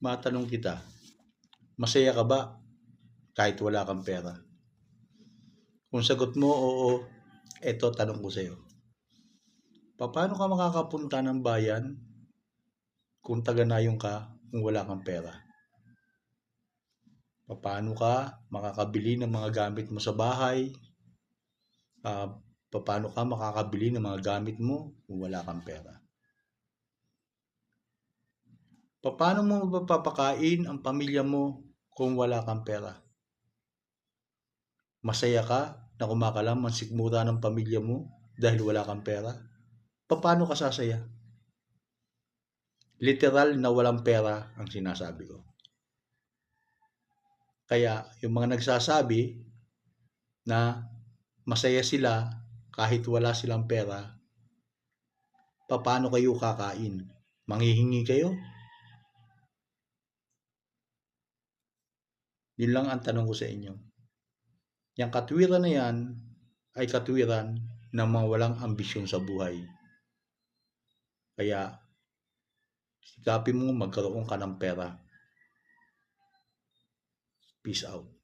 Matanong kita, masaya ka ba kahit wala kang pera? Kung sagot mo oo, eto tanong ko sa'yo. Paano ka makakapunta ng bayan kung taga-nayon ka kung wala kang pera? Paano ka makakabili ng mga gamit mo sa bahay? Paano ka makakabili ng mga gamit mo kung wala kang pera? Paano mo mapapakain ang pamilya mo kung wala kang pera? Masaya ka na kumakalam ang sikmura ng pamilya mo dahil wala kang pera? Paano ka sasaya? Literal na walang pera ang sinasabi ko. Kaya yung mga nagsasabi na masaya sila kahit wala silang pera, paano kayo kakain? Manghihingi kayo? Yun lang ang tanong ko sa inyo. Yung katwiran na yan ay katwiran ng mga walang ambisyon sa buhay. Kaya sikapin mo magkaroon ka ng pera. Peace out.